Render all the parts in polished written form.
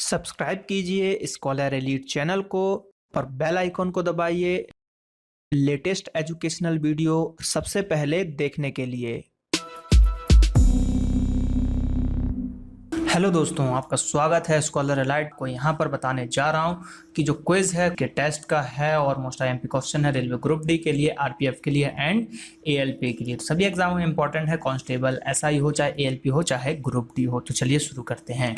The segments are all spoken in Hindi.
सब्सक्राइब कीजिए स्कॉलर एलीट चैनल को और बेल आइकॉन को दबाइए लेटेस्ट एजुकेशनल वीडियो सबसे पहले देखने के लिए। हेलो दोस्तों, आपका स्वागत है स्कॉलर एलाइट को। यहाँ पर बताने जा रहा हूँ कि जो क्विज है कि टेस्ट का है और मोस्ट आईएमपी क्वेश्चन है रेलवे ग्रुप डी के लिए, आरपीएफ के लिए एंड एएलपी के लिए। तो सभी एग्जाम में इंपॉर्टेंट है, कांस्टेबल एसआई हो चाहे एएलपी हो चाहे ग्रुप डी हो। तो चलिए शुरू करते हैं।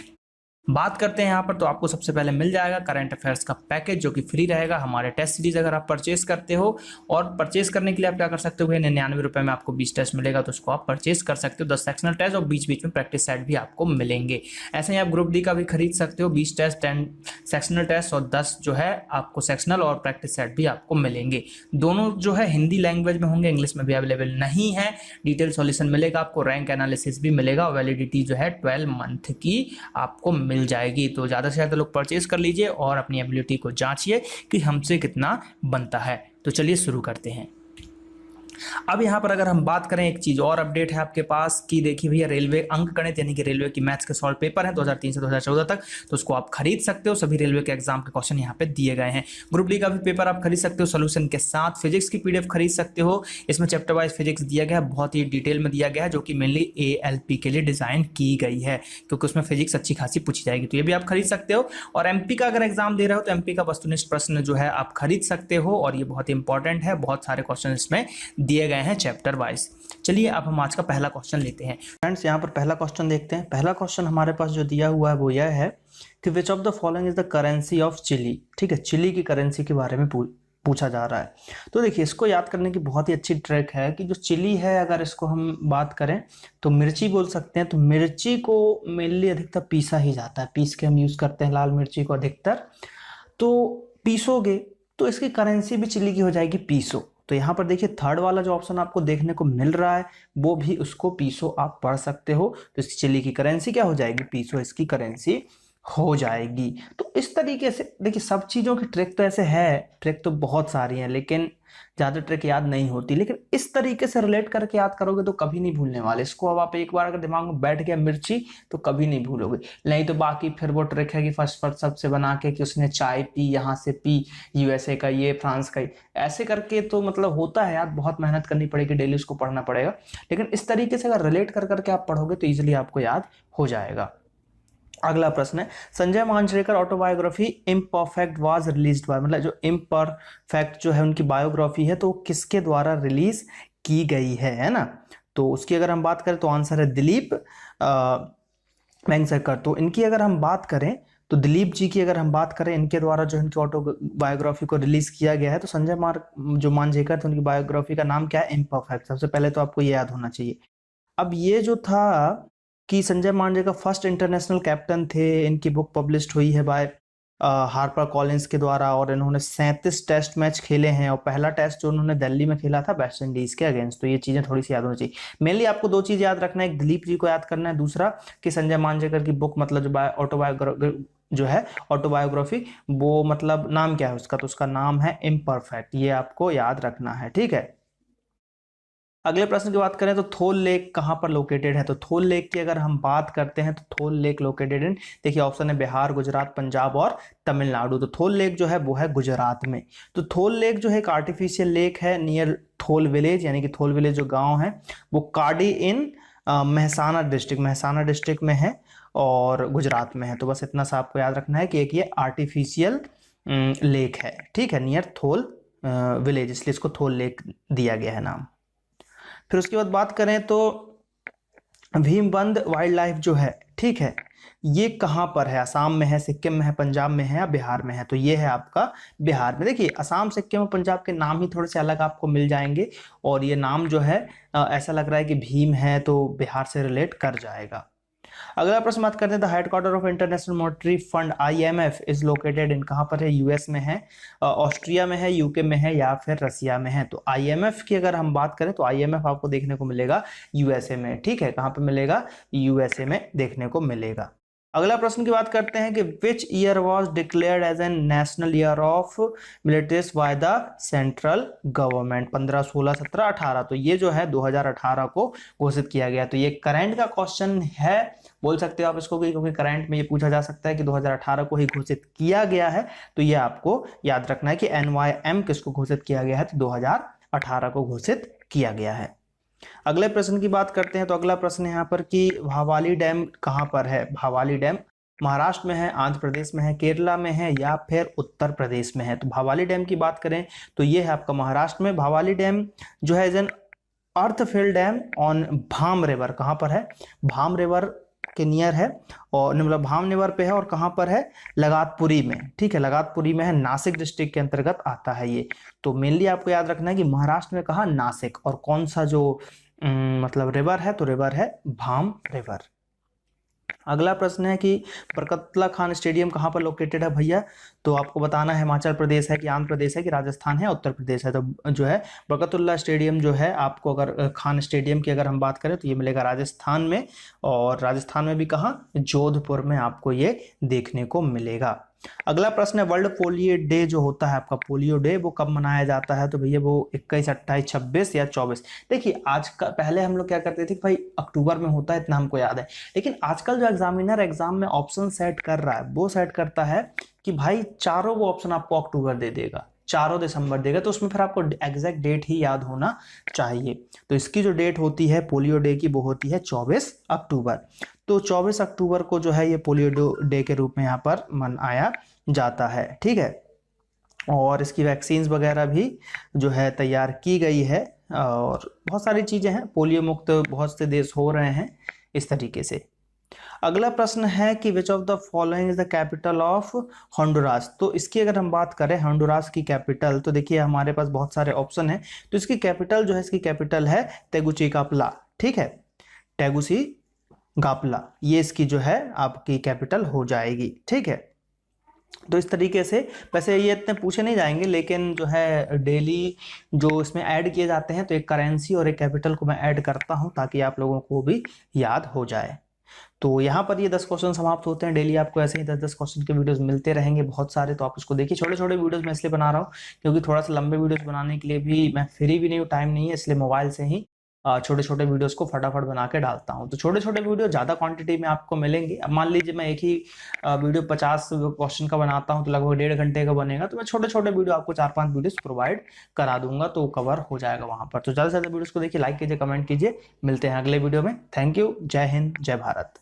बात करते हैं यहाँ पर, तो आपको सबसे पहले मिल जाएगा करंट अफेयर्स का पैकेज जो कि फ्री रहेगा हमारे टेस्ट सीरीज अगर आप परचेस करते हो। और परचेस करने के लिए आप क्या कर सकते हो, 99 रुपए में आपको 20 टेस्ट मिलेगा, तो उसको आप परचेस कर सकते हो। 10 सेक्शनल टेस्ट और बीच बीच में प्रैक्टिस सेट भी आपको मिलेंगे। ऐसे ही आप ग्रुप डी का भी खरीद सकते हो, 20 टेस्ट 10 सेक्शनल टेस्ट और 10 जो है आपको सेक्शनल और प्रैक्टिस सेट भी आपको मिलेंगे। दोनों जो है हिंदी लैंग्वेज में होंगे, इंग्लिश में भी अवेलेबल नहीं है। डिटेल सॉल्यूशन मिलेगा आपको, रैंक एनालिसिस भी मिलेगा और वैलिडिटी जो है 12 मंथ की आपको मिल जाएगी। तो ज़्यादा से ज़्यादा लोग परचेज कर लीजिए और अपनी एबिलिटी को जांचिए कि हमसे कितना बनता है। तो चलिए शुरू करते हैं। अब यहाँ पर अगर हम बात करें, एक चीज और अपडेट है आपके पास कि देखिए भैया, रेलवे अंक गणित यानी कि रेलवे की मैथ्स के सॉल्व पेपर है 2003 से 2014 तक, तो उसको आप खरीद सकते हो। सभी रेलवे के एग्जाम के क्वेश्चन यहाँ पे दिए गए हैं। ग्रुप डी का भी पेपर आप खरीद सकते हो सोल्यूशन के साथ। फिजिक्स की पीडीएफ खरीद सकते हो, इसमें चैप्टर वाइज फिजिक्स दिया गया है, बहुत ही डिटेल में दिया गया है, जो कि मेनली एएलपी के लिए डिजाइन की गई है क्योंकि उसमें फिजिक्स अच्छी खासी पूछी जाएगी, तो ये भी आप खरीद सकते हो। और एमपी का अगर एग्जाम दे रहे हो तो एमपी का वस्तुनिष्ठ प्रश्न जो है आप खरीद सकते हो और ये बहुत इंपॉर्टेंट है, बहुत सारे क्वेश्चन इसमें दिए गए हैं चैप्टर वाइज। चलिए अब हम आज का पहला क्वेश्चन लेते हैं। फ्रेंड्स यहाँ पर पहला क्वेश्चन देखते हैं। पहला क्वेश्चन हमारे पास जो दिया हुआ है वो यह है कि which of the following is the currency of Chile. ठीक है, चिली की करेंसी के बारे में पूछा जा रहा है। तो देखिए, इसको याद करने की बहुत ही अच्छी ट्रिक है कि जो चिली है, अगर इसको हम बात करें तो मिर्ची बोल सकते हैं। तो मिर्ची को मेनली अधिकतर पीसा ही जाता है, पीस के हम यूज करते हैं लाल मिर्ची को अधिकतर। तो पीसोगे तो इसकी करेंसी भी चिली की हो जाएगी पीसो। तो यहाँ पर देखिए थर्ड वाला जो ऑप्शन आपको देखने को मिल रहा है वो भी उसको पीसो आप पढ़ सकते हो। तो इसकी चिली की करेंसी क्या हो जाएगी, पीसो इसकी करेंसी हो जाएगी। तो इस तरीके से देखिए, सब चीजों की ट्रिक तो ऐसे है, ट्रिक तो बहुत सारी है लेकिन ज्यादा ट्रिक याद नहीं होती, लेकिन इस तरीके से रिलेट करके याद करोगे तो कभी नहीं भूलने वाले इसको। अब आप एक बार अगर दिमाग में बैठ गया मिर्ची तो कभी नहीं भूलोगे। नहीं तो बाकी फिर वो ट्रिक है कि फर्स्ट सबसे बना के कि उसने चाय पी, यहाँ से पी, यूएसए का ये, फ्रांस का, ऐसे करके तो मतलब होता है यार, बहुत मेहनत करनी पड़ेगी, डेली उसको पढ़ना पड़ेगा। लेकिन इस तरीके से अगर रिलेट कर करके आप पढ़ोगे तो इजिली आपको याद हो जाएगा। अगला प्रश्न है, Sanjay Manjrekar autobiography imperfect was released by, मतलब जो इम्परफेक्ट जो है उनकी बायोग्राफी है तो किसके द्वारा रिलीज की गई है ना। तो उसकी अगर हम बात करें तो आंसर है दिलीप वेंगसरकर। तो इनकी अगर हम बात करें तो दिलीप जी की अगर हम बात करें, इनके द्वारा जो इनकी ऑटोबायोग्राफी को रिलीज किया गया है। तो संजय जो मांजरेकर थे उनकी बायोग्राफी का नाम क्या है, इम्परफेक्ट। सबसे पहले तो आपको ये याद होना चाहिए। अब ये जो था कि Sanjay Manjrekar first international captain थे, इनकी बुक पब्लिश्ड हुई है बाय हार्पर कॉलिंस के द्वारा और इन्होंने 37 टेस्ट मैच खेले हैं और पहला टेस्ट जो उन्होंने दिल्ली में खेला था वेस्ट इंडीज के अगेंस्ट। तो ये चीजें थोड़ी सी याद होनी चाहिए। मेनली आपको दो चीज याद रखना है, एक दिलीप जी को याद करना है, दूसरा कि संजय मांजरेकर की बुक मतलब जो ऑटोबायोग्राफी जो है ऑटोबायोग्राफी, वो मतलब नाम क्या है उसका, तो उसका नाम है इम्परफेक्ट। ये आपको याद रखना है, ठीक है। अगले प्रश्न की बात करें तो थोल लेक कहां पर लोकेटेड है। तो थोल लेक की अगर हम बात करते हैं तो थोल लेक लोकेटेड इन, देखिए ऑप्शन है बिहार, गुजरात, पंजाब और तमिलनाडु। तो थोल लेक जो है वो है गुजरात में। तो थोल लेक जो है एक आर्टिफिशियल लेक है नियर थोल विलेज, यानी कि थोल विलेज जो गांव है वो काडी इन मेहसाना डिस्ट्रिक्ट में है और गुजरात में है। तो बस इतना सा आपको याद रखना है कि एक ये आर्टिफिशियल लेक है, ठीक है, नियर थोल विलेज, इसलिए इसको थोल लेक दिया गया है नाम। फिर उसके बाद बात करें तो भीमबंध वाइल्ड लाइफ जो है, ठीक है, ये कहां पर है, असम में है, सिक्किम में है, पंजाब में है या बिहार में है। तो ये है आपका बिहार में। देखिए असम, सिक्किम और पंजाब के नाम ही थोड़े से अलग आपको मिल जाएंगे और ये नाम जो है ऐसा लग रहा है कि भीम है तो बिहार से रिलेट कर जाएगा। अगला प्रश्न बात करते हैं, the headquarter of international monetary fund IMF is located in, कहां पर है, यूएस में है, ऑस्ट्रिया में है, यूके में है या फिर रसिया में है। तो आईएमएफ की अगर हम बात करें तो आईएमएफ आपको देखने को मिलेगा यूएसए में, ठीक है। कहां पे मिलेगा, यूएसए में देखने को मिलेगा। अगला प्रश्न की बात करते हैं कि which year was declared as an national year of militaries by the central government, 15, 16, 17, 18। तो ये जो है 2018 को घोषित किया गया। तो ये करंट का क्वेश्चन है बोल सकते हो आप इसको, क्योंकि करंट में ये पूछा जा सकता है कि 2018 को ही घोषित किया गया है, तो ये आपको याद रखना है कि NYM किसको घोषित किया गया है, तो 2018 को घोषित किया गया है। अगले प्रश्न की बात करते हैं। तो अगला प्रश्न यहाँ पर कि भावाली डैम कहाँ पर है। भावाली डैम महाराष्ट्र में है, आंध्र प्रदेश में है, केरला में है या फिर उत्तर प्रदेश में है। तो भावाली डैम की बात करें तो ये है आपका महाराष्ट्र में। भावाली डैम जो है is an earthfill dam on Bham river. कहाँ पर है, भाम रिवर के नियर है, और मतलब भाम रिवर पे है, और कहाँ पर है, लगातपुरी में। ठीक है, लगातपुरी में है, नासिक डिस्ट्रिक्ट के अंतर्गत आता है ये। तो मेनली आपको याद रखना है कि महाराष्ट्र में कहा, नासिक, और कौन सा जो मतलब रिवर है, तो रिवर है भाम रिवर। अगला प्रश्न है कि बरकतुल्ला खान स्टेडियम कहाँ पर लोकेटेड है भैया। तो आपको बताना है हिमाचल प्रदेश है कि आंध्र प्रदेश है कि राजस्थान है, उत्तर प्रदेश है। तो जो है बरकतुल्ला स्टेडियम जो है आपको, अगर खान स्टेडियम की अगर हम बात करें तो ये मिलेगा राजस्थान में, और राजस्थान में भी कहाँ, जोधपुर में आपको ये देखने को मिलेगा। अगला प्रश्न है वर्ल्ड पोलियो डे जो होता है आपका, पोलियो डे वो कब मनाया जाता है। तो भैया वो 21, 28, 26 या 24। देखिए आज का, पहले हम लोग क्या करते थे कि भाई अक्टूबर में होता है, इतना हमको याद है, लेकिन आजकल जो एग्जामिनर एग्जाम में ऑप्शन सेट कर रहा है, वो सेट करता है कि भाई चारों वो ऑप्शन आपको अक्टूबर दे देगा, चारों दिसंबर देगा, तो उसमें फिर आपको एग्जैक्ट डेट ही याद होना चाहिए। तो इसकी जो डेट होती है पोलियो डे की, वो होती है 24 अक्टूबर। तो 24 अक्टूबर को जो है ये पोलियो डे के रूप में यहाँ पर मनाया जाता है। ठीक है, और इसकी वैक्सीन्स वगैरह भी जो है तैयार की गई है, और बहुत सारी चीज़ें हैं, पोलियो मुक्त बहुत से देश हो रहे हैं इस तरीके से। अगला प्रश्न है कि which of the following is the capital of Honduras. तो इसकी अगर हम बात करें होंडुरास की कैपिटल, तो देखिए हमारे पास बहुत सारे ऑप्शन हैं। तो इसकी कैपिटल जो है, इसकी कैपिटल है तेगुचिकाप्ला। ठीक है, तेगुचिकाप्ला ये इसकी जो है आपकी कैपिटल हो जाएगी। ठीक है, तो इस तरीके से, वैसे ये इतने पूछे नहीं जाएंगे, लेकिन जो है डेली जो इसमें ऐड किए जाते हैं, तो एक करेंसी और एक कैपिटल को मैं ऐड करता हूं ताकि आप लोगों को भी याद हो जाए। तो यहाँ पर ये 10 क्वेश्चन समाप्त होते हैं। डेली आपको ऐसे ही 10-10 क्वेश्चन के वीडियोस मिलते रहेंगे बहुत सारे, तो आप उसको देखिए। छोटे छोटे वीडियोस मैं इसलिए बना रहा हूँ क्योंकि थोड़ा सा लंबे वीडियोस बनाने के लिए भी मैं फ्री भी नहीं हूँ, टाइम नहीं है, इसलिए मोबाइल से ही छोटे छोटे वीडियोस को फटाफट बना के डालता हूँ। तो छोटे छोटे वीडियो ज़्यादा क्वांटिटी में आपको मिलेंगे। अब मान लीजिए मैं एक ही वीडियो 50 क्वेश्चन का बनाता हूँ, तो लगभग 1.5 घंटे का बनेगा, तो मैं छोटे छोटे वीडियो आपको 4-5 वीडियोस प्रोवाइड करा दूंगा, तो कवर हो जाएगा वहाँ पर। तो ज़्यादा से ज़्यादा वीडियोस को देखिए, लाइक कीजिए, कमेंट कीजिए। मिलते हैं अगले वीडियो में। थैंक यू, जय हिंद, जय भारत।